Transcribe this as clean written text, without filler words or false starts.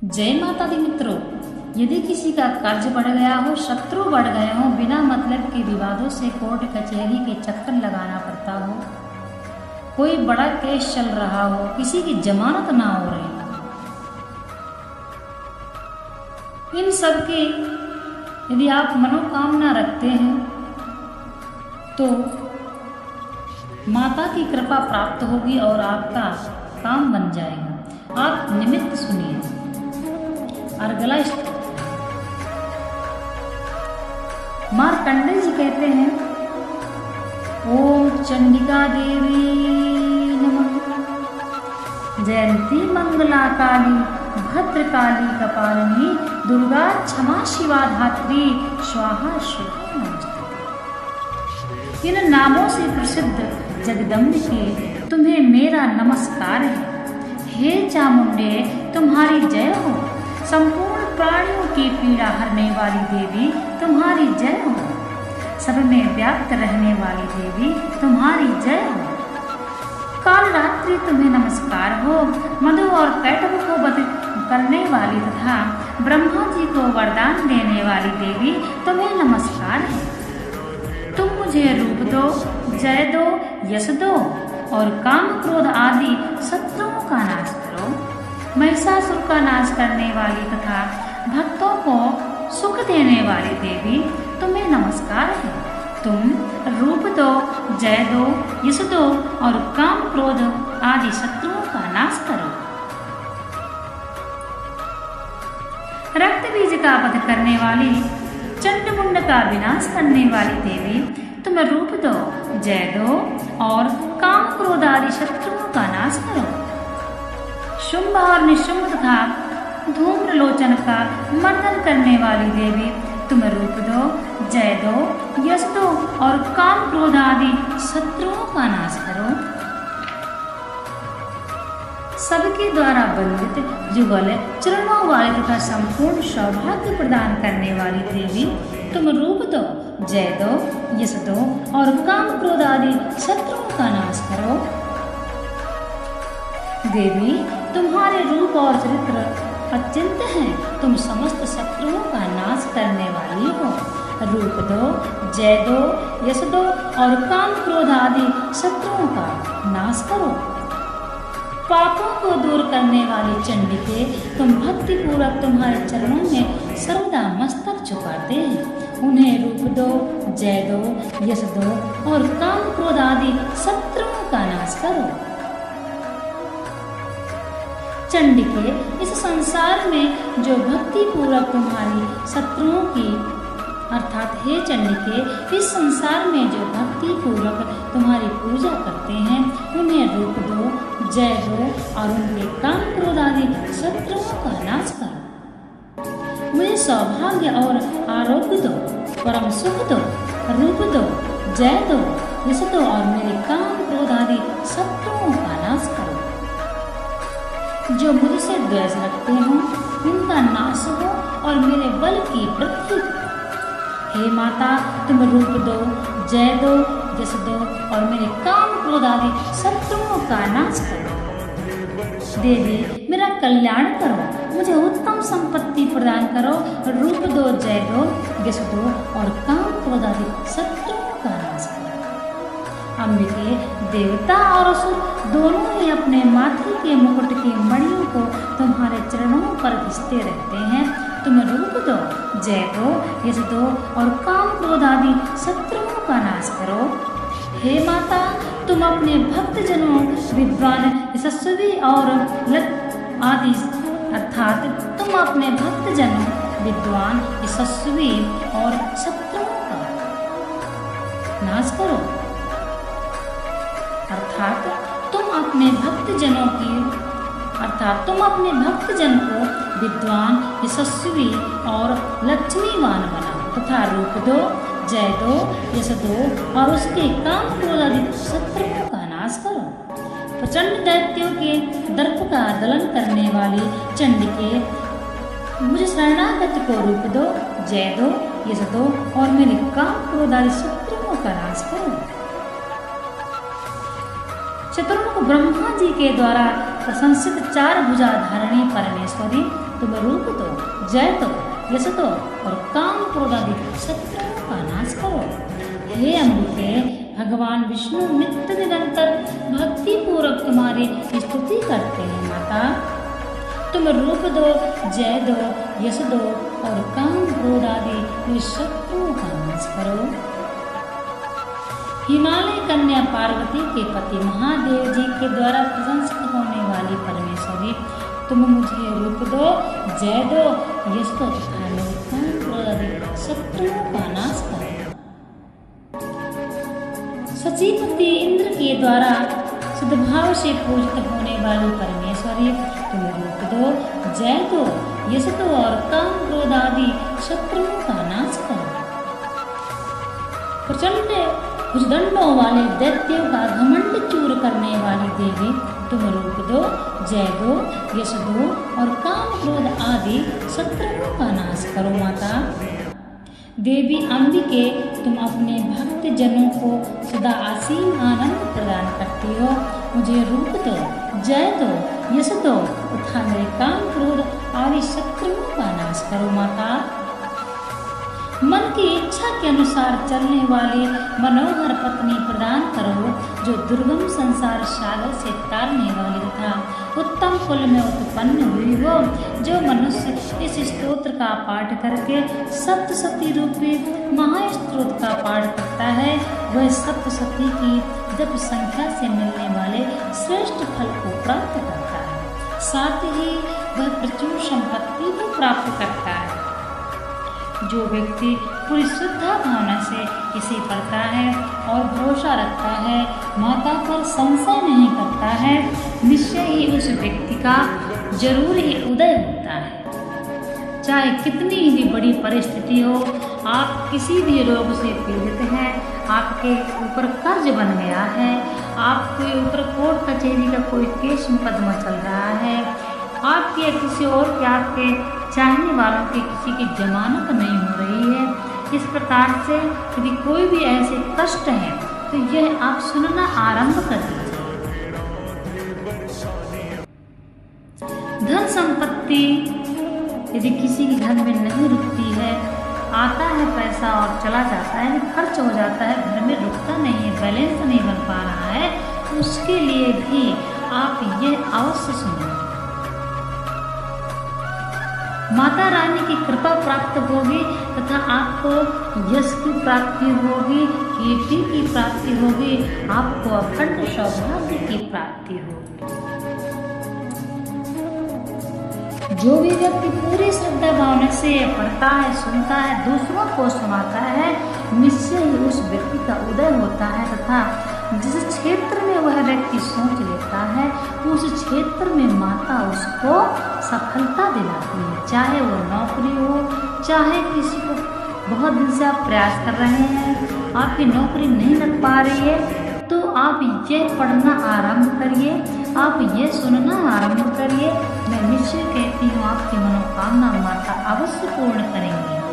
जय माता दी मित्रों, यदि किसी का कर्ज बढ़ गया हो, शत्रु बढ़ गए हो, बिना मतलब के विवादों से कोर्ट कचहरी के चक्कर लगाना पड़ता हो, कोई बड़ा केस चल रहा हो, किसी की जमानत ना हो रही, इन सब की यदि आप मनोकामना रखते हैं तो माता की कृपा प्राप्त होगी और आपका काम बन जाएगा। आप निमित्त सुनिए। और गला मार्कंडेय जी कहते हैं, ओम चंडिका देवी नमः, जयंती मंगला काली भद्रकाली कपालिनी दुर्गा क्षमा शिवा धात्री स्वाहा शुभा नमस्ते। इन नामों से प्रसिद्ध जगदम्बे के तुम्हें मेरा नमस्कार है। हे चामुंडे, तुम्हारी जय हो। संपूर्ण प्राणियों की पीड़ा हरने वाली देवी, तुम्हारी जय हो। सब में व्याप्त रहने वाली देवी, तुम्हारी जय हो। काल रात्रि तुम्हें नमस्कार हो। मधु और कैटभ को वध करने वाली तथा ब्रह्मा जी को वरदान देने वाली देवी, तुम्हें नमस्कार है। तुम मुझे रूप दो, जय दो, यश दो और काम क्रोध आदि शत्रुओं का नाश करो। महिषासुर का नाश करने वाली तथा भक्तों को सुख देने वाली देवी, तुम्हें नमस्कार है। तुम रूप दो, जय दो, यश दो और काम क्रोध आदि शत्रुओं का नाश करो। रक्त बीज का वध करने वाली, चंडमुंड का विनाश करने वाली देवी, तुम रूप दो, जय दो और काम क्रोध आदि शत्रुओं का नाश करो। शुंभ और निशुंभ तथा धूम्रलोचन का मर्दन करने वाली देवी, तुम रूप दो, जय दो, यश दो और काम क्रोध आदि शत्रुओं का नाश करो। सबके द्वारा वंदित, जुगल चरणों वाली तथा संपूर्ण सौभाग्य प्रदान करने वाली देवी, तुम रूप दो, जय दो, यश दो और काम क्रोध आदि शत्रुओं का नाश करो। देवी, तुम्हारे रूप और चरित्र अत्यंत हैं। तुम समस्त शत्रुओं का नाश करने वाली हो। रूप दो, जय दो, यश दो और काम क्रोध आदि शत्रुओं का नाश करो। पापों को दूर करने वाली चंडिके, तुम भक्ति पूर्वक तुम्हारे चरणों में सर्वदा मस्तक झुकाते हैं। उन्हें रूप दो, जय दो, यश दो और काम क्रोध आदि शत्रुओं का नाश करो। चंडिके, इस संसार में जो भक्ति पूर्वक तुम्हारी शत्रुओं की, अर्थात हे चंडिके, इस संसार में जो भक्ति पूर्वक तुम्हारी पूजा करते हैं, उन्हें रूप दो, जय दो और उनके काम क्रोध आदि शत्रुओं का नाश करो। मुझे सौभाग्य और आरोग्य दो, परम सुख दो, रूप दो, जय दो, यश दो और मेरे काम क्रोध आदि शत्रुओं का नाश करो। जो मुझसे द्वेष रखते हो, उनका नाश हो और मेरे बल की वृद्धि हो। हे माता, तुम रूप दो, जय दो, यश दो और मेरे काम क्रोध आदि शत्रुओं का नाश करो। देवी, मेरा कल्याण करो, मुझे उत्तम संपत्ति प्रदान करो। रूप दो, जय दो, यश दो और काम क्रोध आदि शत्रुओं का नाश करो। अंबिके, देवता और असुर दोनों ही अपने माथे के मुकुट की मणियों को तुम्हारे चरणों पर घिसते रहते हैं। तुम रूप दो, जय दो, यश दो और काम क्रोध आदि शत्रुओं का नाश करो। हे माता, तुम अपने भक्त जनों, विद्वान, यशस्वी और आदि, अर्थात तुम अपने भक्त जनों, विद्वान, यशस्वी और शत्रुओं का नाश करो। अर्थात तुम अपने भक्त जन को विद्वान, यशस्वी और लक्ष्मीवान बनाओ तथा रूप दो, जय दो, यश दो और उसके काम क्रोध आदि शत्रुओं का नाश करो। प्रचंड दैत्यों के दर्प का दलन करने वाली चंडिके, मुझे शरणागत को रूप दो, जय दो, यश दो और मेरे काम क्रोध आदि शत्रुओं का नाश करो। शत्रुघ्न ब्रह्मा जी के द्वारा प्रशंसित चार भुजा धारणी परमेश्वरी तुम रूप दो, जय दो, यश दो और काम क्रोध आदि शत्रुओं का नाश करो। हे अम्बिके, भगवान विष्णु नित्य निरंतर भक्ति पूर्वक तुम्हारी स्तुति करते हैं। माता, तुम रूप दो, जय दो, यश दो और काम क्रोध आदि शत्रुओं का नाश करो। हिमालय कन्या पार्वती के पति महादेव जी के द्वारा प्रशंसित होने वाली परमेश्वरी, तुम मुझे रूप दो, जय दो, यश दो तथा मेरे काम क्रोध आदि शत्रुओं का नाश करो। सचीपति इंद्र के द्वारा सद्भाव से पूजित होने वाली परमेश्वरी, तुम रूप दो, जय दो, यश दो और काम क्रोध आदि शत्रुओं का नाश करो। प्रचंड भुजदंडों वाले दैत्यों का घमंड चूर करने वाली देवी, तुम रूप दो, जय दो, यश दो और काम क्रोध आदि शत्रुओं का नाश करो। माता देवी अम्बिके, तुम अपने भक्त जनों को सदा असीम आनंद प्रदान करती हो। मुझे रूप दो, जय दो, यश दो तथा मेरे काम क्रोध आदि शत्रुओं का नाश करो। माता मन की इच्छा के अनुसार चलने वाली मनोहर पत्नी प्रदान करो, जो दुर्गम संसार सागर से तारने वाली तथा उत्तम कुल में उत्पन्न हुई हो। जो मनुष्य इस स्तोत्र का पाठ करके सप्तशती रूपी महास्तोत्र का पाठ करता है, वह सप्तशती की जप संख्या से मिलने वाले श्रेष्ठ फल को प्राप्त करता है। साथ ही वह प्रचुर संपत्ति भी प्राप्त करता है। जो व्यक्ति पूरी श्रद्धा भावना से इसे पढ़ता है और भरोसा रखता है, माता पर संशय नहीं करता है, निश्चय ही उस व्यक्ति का जरूर ही उदय होता है। चाहे कितनी भी बड़ी परिस्थिति हो, आप किसी भी रोग से पीड़ित हैं, आपके ऊपर कर्ज बन गया है, आपके ऊपर कोर्ट कचहरी का कोई केस मुकदमा चल रहा है, आपके या किसी और के आपके चाहने वालों की किसी की जमानत नहीं हो रही है, इस प्रकार से यदि कोई भी ऐसे कष्ट है तो यह आप सुनना आरंभ कर दीजिए। धन संपत्ति यदि किसी के घर में नहीं रुकती है, आता है पैसा और चला जाता है, खर्च हो जाता है, घर में रुकता नहीं है, बैलेंस नहीं बन पा रहा है, तो उसके लिए भी आप यह अवश्य सुनें। माता रानी की कृपा प्राप्त होगी तथा आपको यश की प्राप्ति होगी, कीर्ति की प्राप्ति होगी, आपको अखंड सौभाग्य की प्राप्ति होगी। जो भी व्यक्ति पूरी श्रद्धा भावना से पढ़ता है, सुनता है, दूसरों को सुनाता है, निश्चय ही उस व्यक्ति का उदय होता है तथा जिस क्षेत्र में वह व्यक्ति सोच लेता है, उस क्षेत्र में माता उसको सफलता दिलाती है। चाहे वो नौकरी हो, चाहे किसी को बहुत दिन से आप प्रयास कर रहे हैं, आपकी नौकरी नहीं लग पा रही है, तो आप ये पढ़ना आरंभ करिए, आप ये सुनना आरंभ करिए। मैं निश्चय कहती हूँ आपकी मनोकामना माता अवश्य पूर्ण करेंगी।